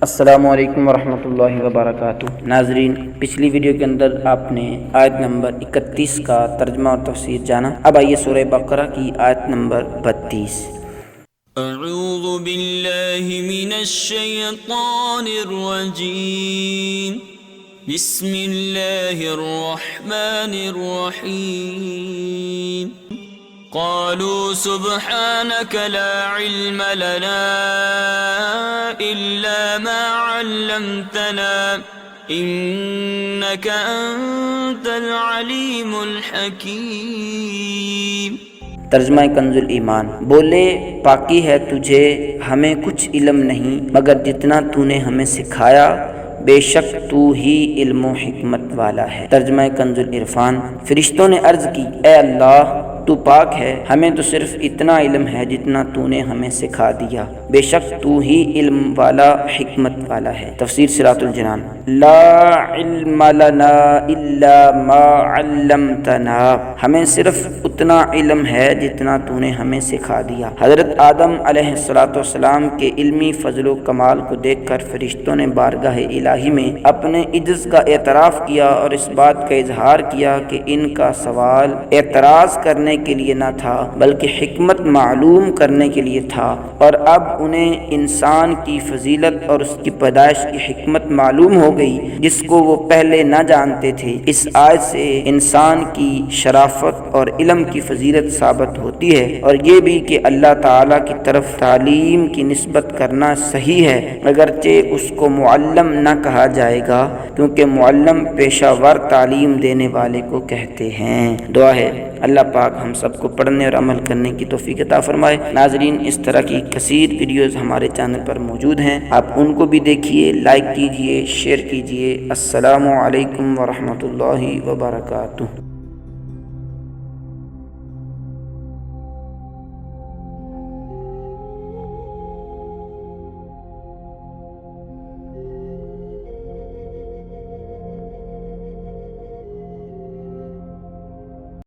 السلام علیکم ورحمۃ اللہ وبرکاتہ۔ ناظرین، پچھلی ویڈیو کے اندر آپ نے آیت نمبر 31 کا ترجمہ اور تفسیر جانا۔ اب آئیے سورہ بقرہ کی آیت نمبر 32۔ اعوذ باللہ من الشیطان الرجیم، بسم اللہ الرحمن الرحیم۔ قالوا سبحانك لا علم لنا إلا ما علمتنا إنك أنت العليم الحكيم۔ ترجمہ کنز الایمان۔ بولے پاکی ہے تجھے، ہمیں کچھ علم نہیں مگر جتنا تو نے ہمیں سکھایا، بے شک تو ہی علم و حکمت والا ہے۔ ترجمہ کنز العرفان۔ فرشتوں نے عرض کی، اے اللہ تو پاک ہے، ہمیں تو صرف اتنا علم ہے جتنا تو نے ہمیں سکھا دیا، بے شک تو ہی علم والا حکمت والا ہے۔ تفسیر صراط الجنان۔ لا علم لنا الا ما علمتنا، ہمیں صرف اتنا علم ہے جتنا تو نے ہمیں سکھا دیا۔ حضرت آدم علیہ السلام کے علمی فضل و کمال کو دیکھ کر فرشتوں نے بارگاہ الہی میں اپنے عجز کا اعتراف کیا اور اس بات کا اظہار کیا کہ ان کا سوال اعتراض کرنے کے لیے نہ تھا بلکہ حکمت معلوم کرنے کے لیے تھا، اور اب انہیں انسان کی فضیلت اور اس کی پیدائش کی حکمت معلوم ہو گئی جس کو وہ پہلے نہ جانتے تھے۔ اس آیت سے انسان کی شرافت اور علم کی فضیلت ثابت ہوتی ہے، اور یہ بھی کہ اللہ تعالیٰ کی طرف تعلیم کی نسبت کرنا صحیح ہے، اگرچہ اس کو معلم نہ کہا جائے گا کیونکہ معلم پیشہ ور تعلیم دینے والے کو کہتے ہیں۔ دعا ہے اللہ پاک ہم سب کو پڑھنے اور عمل کرنے کی توفیق عطا فرمائے۔ ناظرین، اس طرح کی کثیر ویڈیوز ہمارے چینل پر موجود ہیں، آپ ان کو بھی دیکھیے، لائک کیجیے، شیئر کیجیے۔ السلام علیکم ورحمۃ اللہ وبرکاتہ۔